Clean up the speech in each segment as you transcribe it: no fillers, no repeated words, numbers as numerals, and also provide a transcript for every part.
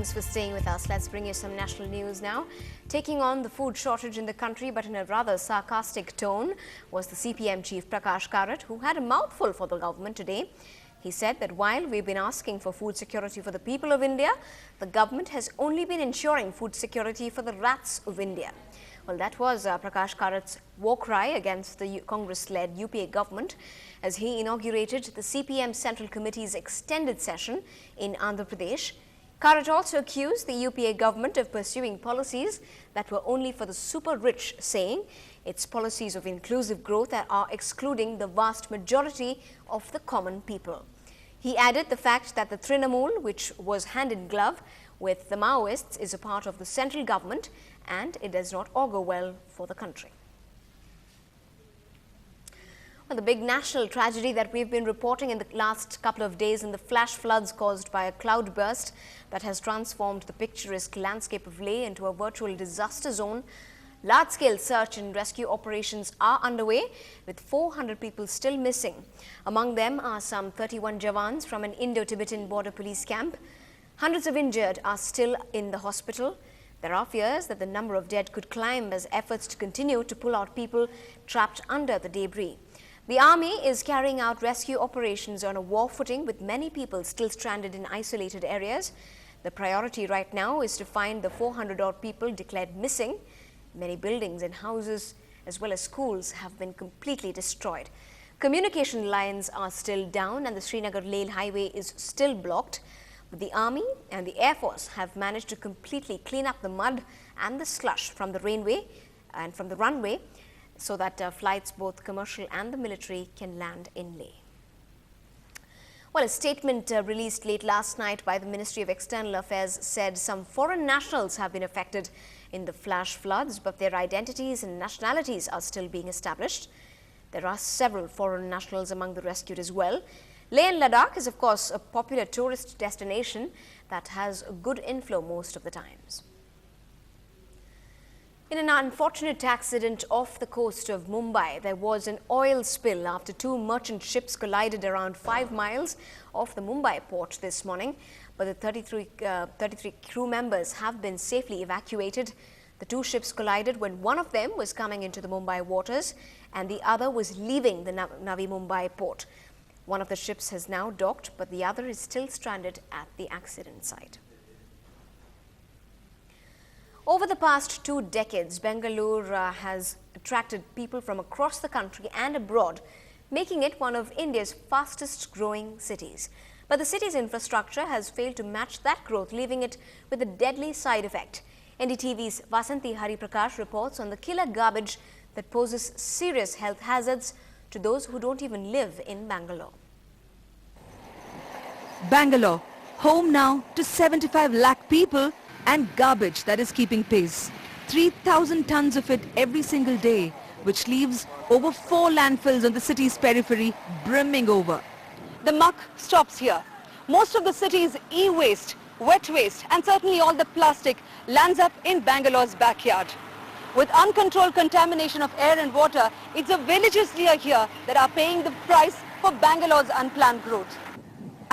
Thanks for staying with us. Let's bring you some national news now. Taking on the food shortage in the country, but in a rather sarcastic tone, was the CPM chief Prakash Karat, who had a mouthful for the government today. He said that while we've been asking for food security for the people of India, the government has only been ensuring food security for the rats of India. Well, that was Prakash Karat's war cry against the Congress-led UPA government as he inaugurated the CPM Central Committee's extended session in Andhra Pradesh. Karat also accused the UPA government of pursuing policies that were only for the super rich, saying its policies of inclusive growth are excluding the vast majority of the common people. He added the fact that the Trinamool, which was hand in glove with the Maoists, is a part of the central government and it does not augur well for the country. Well, the big national tragedy that we've been reporting in the last couple of days in the flash floods caused by a cloudburst that has transformed the picturesque landscape of Leh into a virtual disaster zone. Large-scale search and rescue operations are underway, with 400 people still missing. Among them are some 31 Jawans from an Indo-Tibetan border police camp. Hundreds of injured are still in the hospital. There are fears that the number of dead could climb as efforts to continue to pull out people trapped under the debris. The army is carrying out rescue operations on a war footing, with many people still stranded in isolated areas. The priority right now is to find the 400-odd people declared missing. Many buildings and houses as well as schools have been completely destroyed. Communication lines are still down and the Srinagar-Leh highway is still blocked. But the Army and the Air Force have managed to completely clean up the mud and the slush from the runway so that flights, both commercial and the military, can land in Leh. Well, a statement released late last night by the Ministry of External Affairs said some foreign nationals have been affected in the flash floods, but their identities and nationalities are still being established. There are several foreign nationals among the rescued as well. Leh and Ladakh is, of course, a popular tourist destination that has a good inflow most of the times. In an unfortunate accident off the coast of Mumbai, there was an oil spill after two merchant ships collided around 5 miles off the Mumbai port this morning. But the 33 crew members have been safely evacuated. The two ships collided when one of them was coming into the Mumbai waters and the other was leaving the Navi Mumbai port. One of the ships has now docked, but the other is still stranded at the accident site. Over the past 2 decades, Bangalore has attracted people from across the country and abroad, making it one of India's fastest growing cities. But the city's infrastructure has failed to match that growth, leaving it with a deadly side effect. NDTV's Vasanthi Hariprakash reports on the killer garbage that poses serious health hazards to those who don't even live in Bangalore. Bangalore, home now to 75 lakh people, and garbage that is keeping pace. 3,000 tons of it every single day, which leaves over 4 landfills on the city's periphery brimming over. The muck stops here. Most of the city's e-waste, wet waste and certainly all the plastic lands up in Bangalore's backyard. With uncontrolled contamination of air and water, it's the villages near here that are paying the price for Bangalore's unplanned growth.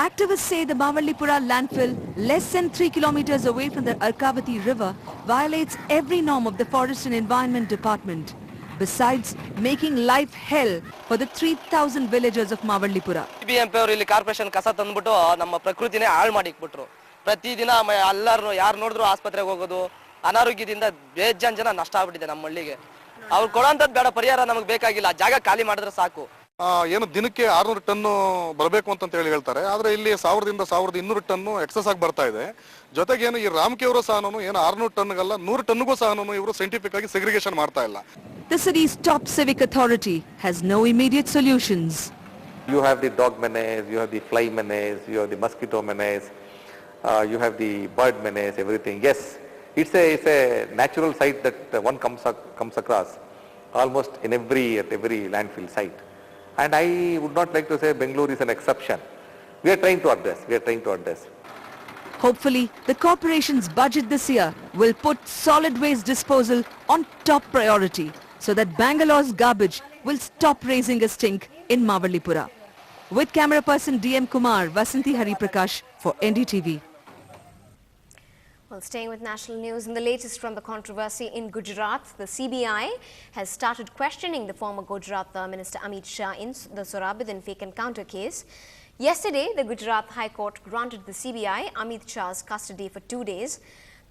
Activists say the Mavallipura landfill, less than 3 kilometers away from the Arkavati river, violates every norm of the Forest and Environment Department, besides making life hell for the 3,000 villagers of Mavallipura. Corporation ಕಸ ತಂದ್ಬಿಟ್ಟು ನಮ್ಮ ಪ್ರಕೃತಿನೇ ಹಾಳು ಮಾಡಿಕ್ಬಿಟ್ರು. ಪ್ರತಿದಿನ ಎಲ್ಲರೂ ಯಾರು ನೋಡಿದ್ರು ಆಸ್ಪತ್ರೆಗೆ ಹೋಗೋದು, ಅನಾರೋಗ್ಯದಿಂದ ಬೇಜಾನ್ ಜನ ನಷ್ಟ ಆಗ್ಬಿಟ್ಟಿದೆ ನಮ್ಮ ಹಳ್ಳಿಗೆ. ಅವ್ರು ಕೊಡೋಂಥದ್ದು ಬೇಡ, ಪರಿಹಾರ ನಮಗೆ ಬೇಕಾಗಿಲ್ಲ, ಜಾಗ ಖಾಲಿ ಮಾಡಿದ್ರೆ ಸಾಕು. ಏನು ದಿನಕ್ಕೆ 600 ಟನ್ ಬರಬೇಕು ಅಂತ ಹೇಳ್ತಾರೆ, ಆದ್ರೆ ಇಲ್ಲಿ 1000ರಿಂದ 1200 ಟನ್ ಎಕ್ಸಸ್ ಆಗಿ ಬರ್ತಾ ಇದೆ. ಜೊತೆಗೆ ಏನು ಈ ರಾಮಕಿಯವರ ಸಹನೂ ಏನು 600 ಟನ್ಗಲ್ಲ 100 ಟನ್ಗೂ ಸಹನೂ ಇವರು ಸೈಂಟಿಫಿಕ್ ಆಗಿ ಸೆಗ್ರಿಗೇಷನ್ ಮಾಡ್ತಾ ಇಲ್ಲ. The city's top civic authority has no immediate solutions. You have the dog menace, you have the fly menace, you have the mosquito menace, you have the bird menace, everything. Yes, it's a natural site that one comes across almost in every landfill site. And I would not like to say Bangalore is an exception. We are trying to address. Hopefully, the corporation's budget this year will put solid waste disposal on top priority so that Bangalore's garbage will stop raising a stink in Mavallipura. With camera person DM Kumar, Vasanthi Hariprakash for NDTV. Well, staying with national news, in the latest from the controversy in Gujarat, the CBI has started questioning the former Gujarat Minister Amit Shah in the Sohrabuddin fake encounter case. Yesterday, the Gujarat High Court granted the CBI Amit Shah's custody for 2 days.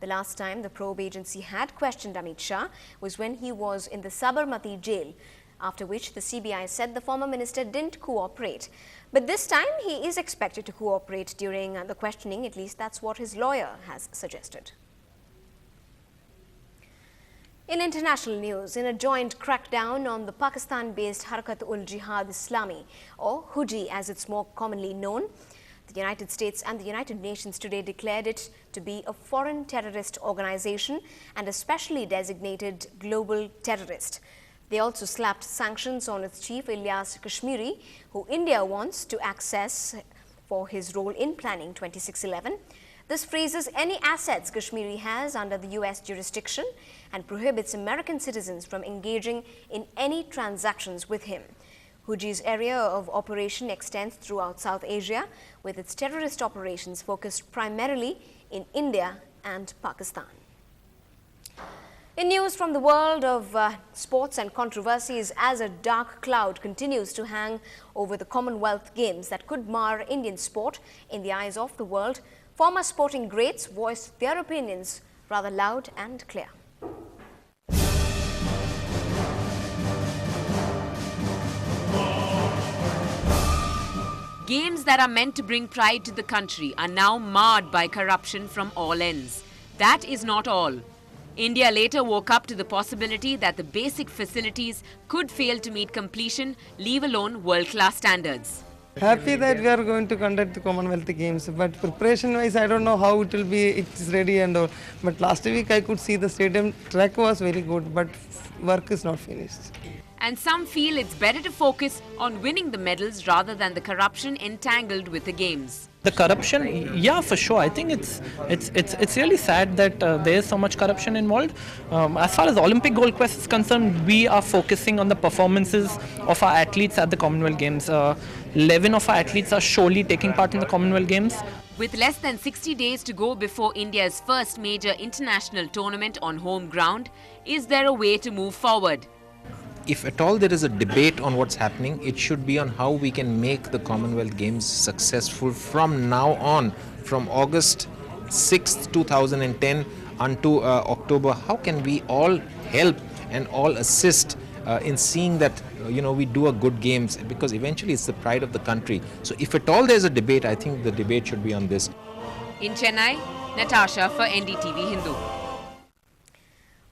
The last time the probe agency had questioned Amit Shah was when he was in the Sabarmati jail, after which the CBI said the former minister didn't cooperate. But this time he is expected to cooperate during the questioning, at least that's what his lawyer has suggested. In international news, in a joint crackdown on the Pakistan-based Harkat-ul-Jihad Islami, or Huji as it's more commonly known, the United States and the United Nations today declared it to be a foreign terrorist organization and a specially designated global terrorist. They also slapped sanctions on its chief, Ilyas Kashmiri, who India wants to access for his role in planning 2611. This freezes any assets Kashmiri has under the US jurisdiction and prohibits American citizens from engaging in any transactions with him. Huji's area of operation extends throughout South Asia, with its terrorist operations focused primarily in India and Pakistan. In news from the world of sports and controversies, as a dark cloud continues to hang over the Commonwealth Games that could mar Indian sport in the eyes of the world, former sporting greats voiced their opinions rather loud and clear. Games that are meant to bring pride to the country are now marred by corruption from all ends. That is not all. India later woke up to the possibility that the basic facilities could fail to meet completion, leave alone world-class standards. Happy that we are going to conduct the Commonwealth Games, but preparation-wise, I don't know how it will be. It's ready and all. But last week I could see the stadium track was very good, but work is not finished. And some feel it's better to focus on winning the medals rather than the corruption entangled with the games. The corruption, yeah, for sure. I think it's really sad that there is so much corruption involved. As far as the Olympic Gold Quest is concerned, we are focusing on the performances of our athletes at the Commonwealth Games. 11 of our athletes are surely taking part in the Commonwealth Games. With less than 60 days to go before India's first major international tournament on home ground, is there a way to move forward? If at all there is a debate on what's happening, it should be on how we can make the Commonwealth Games successful from now on, from August 6th, 2010 unto October. How can we all help and all assist in seeing that we do a good games, because eventually it's the pride of the country. So if at all there's a debate, I think the debate should be on this. In Chennai, Natasha for NDTV Hindu.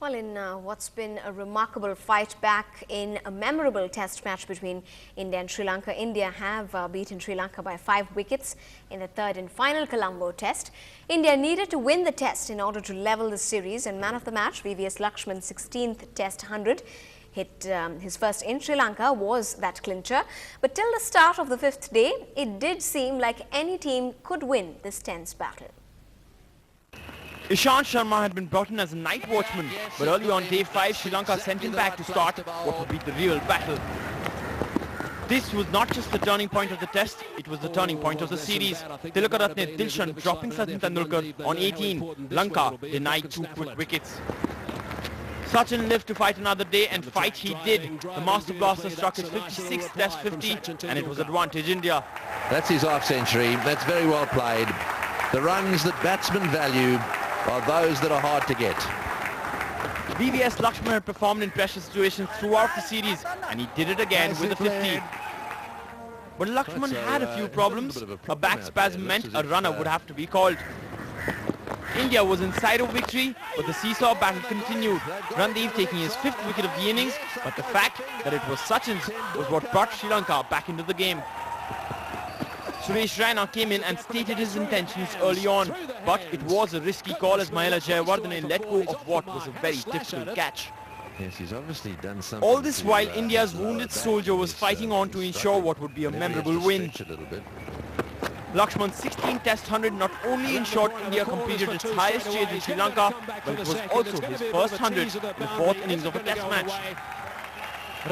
Well, in what's been a remarkable fight back in a memorable test match between India and Sri Lanka, India have beaten Sri Lanka by 5 wickets in the third and final Colombo test. India needed to win the test in order to level the series, and man of the match, VVS Lakshman's 16th test 100, hit his first in Sri Lanka, was that clincher. But till the start of the 5th day, it did seem like any team could win this tense battle. Ishant Sharma had been brought in as a night watchman, but early on day 5, Sri Lanka sent him back to start what would be the real battle. This was not just the turning point of the test, it was the turning point of the series. Tilakaratne Dilshan dropping Sachin Tendulkar on 18, Lanka denied 2 quick wickets. Sachin lived to fight another day, and fight he did. The Master Blaster struck his 56th test 50, and it was advantage India. That's his half century, that's very well played. The runs that batsmen value are those that are hard to get. VVS Lakshman had performed in pressure situations throughout the series, and he did it again with a 50. But Lakshman had a few problems. A back spasm meant a runner would have to be called. India was inside of victory, but the seesaw battle continued. Randeep taking his 5th wicket of the innings, but the fact that it was Sachin's was what brought Sri Lanka back into the game. Suresh Raina came in and stated his intentions early on, but it was a risky call as Mahela Jayawardene let go of what was a very difficult catch. Yes, he's obviously done something. All this while India's wounded soldier was fighting on to ensure what would be a memorable win. Lakshman's 16th test 100 not only ensured India completed its highest chase in Sri Lanka, but it was also his first 100 in the 4th innings of a test match.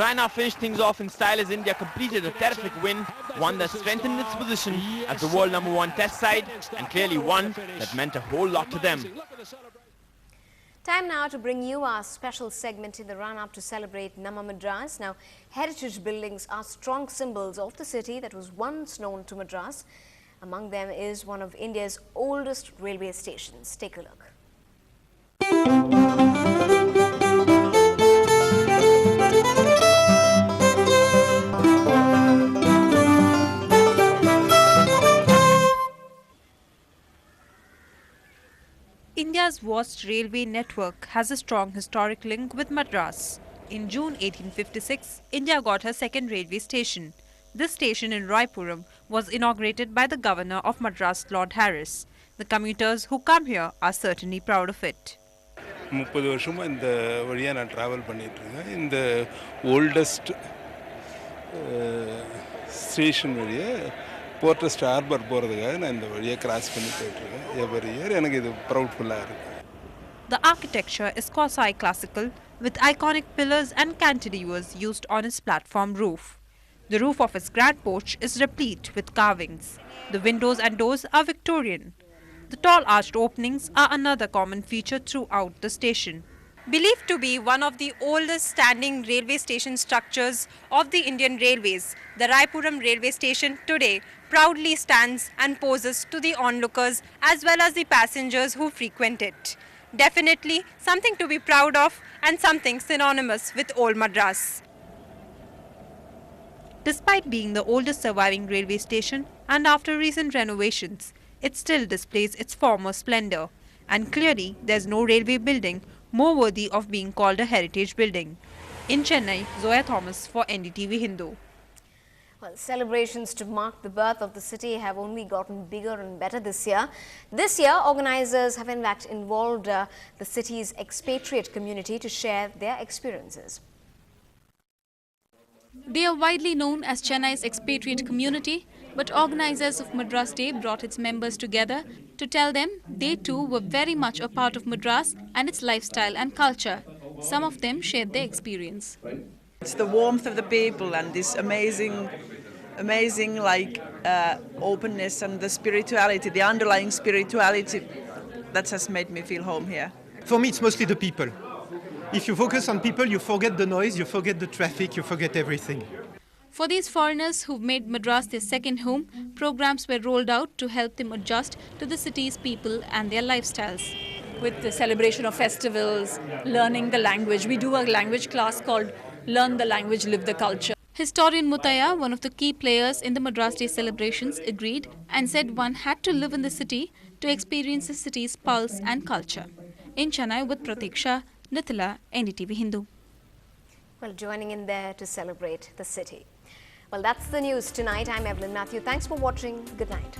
Raina finished things off in style as India completed a terrific win, one that strengthened its position as the world #1 test side, and clearly one that meant a whole lot to them. Time now to bring you our special segment in the run-up to celebrate Nama Madras. Now, heritage buildings are strong symbols of the city that was once known to Madras. Among them is one of India's oldest railway stations. Take a look. India's vast railway network has a strong historic link with Madras. In June 1856, India got her second railway station. This station in Raipuram was inaugurated by the governor of Madras, Lord Harris. The commuters who come here are certainly proud of it. 30 வருஷமா இந்த வழியா நான் travel பண்ணிட்டு இருக்கேன். இந்த oldest station வழியா Port Trust harbour போறதுக்காக நான் இந்த வழியா கிராஸ் பண்ணி போயிட்டு இருக்கேன். எவரி இயர் எனக்கு இது ப்ரௌட்ஃபுல்லா இருக்கு. The architecture is quasi-classical with iconic pillars and cantilevers used on its platform roof. The roof of its grand porch is replete with carvings. The windows and doors are Victorian. The tall arched openings are another common feature throughout the station. Believed to be one of the oldest standing railway station structures of the Indian Railways, the Raipuram railway station today proudly stands and poses to the onlookers as well as the passengers who frequent it. Definitely something to be proud of and something synonymous with old Madras. Despite being the oldest surviving railway station and after recent renovations, it still displays its former splendor. And clearly, there's no railway building more worthy of being called a heritage building. In Chennai, Zoya Thomas for NDTV Hindu. Well, celebrations to mark the birth of the city have only gotten bigger and better this year. This year, organizers have in fact involved the city's expatriate community to share their experiences. They are widely known as Chennai's expatriate community, but organizers of Madras Day brought its members together to tell them they too were very much a part of Madras and its lifestyle and culture. Some of them shared their experience. It's the warmth of the people and this amazing openness and the spirituality, the underlying spirituality that has made me feel home here. For me, it's mostly the people. If you focus on people, you forget the noise, you forget the traffic, you forget everything. For these foreigners who've made Madras their second home, programs were rolled out to help them adjust to the city's people and their lifestyles. With the celebration of festivals, learning the language. We do a language class called Learn the Language, Live the Culture. Historian Mutaya, one of the key players in the Madras Day celebrations, agreed and said one had to live in the city to experience the city's pulse and culture. In Chennai with Pratiksha, Nithila, NDTV Hindu. Well, joining in there to celebrate the city. Well, that's the news tonight. I'm Evelyn Matthew. Thanks for watching. Good night.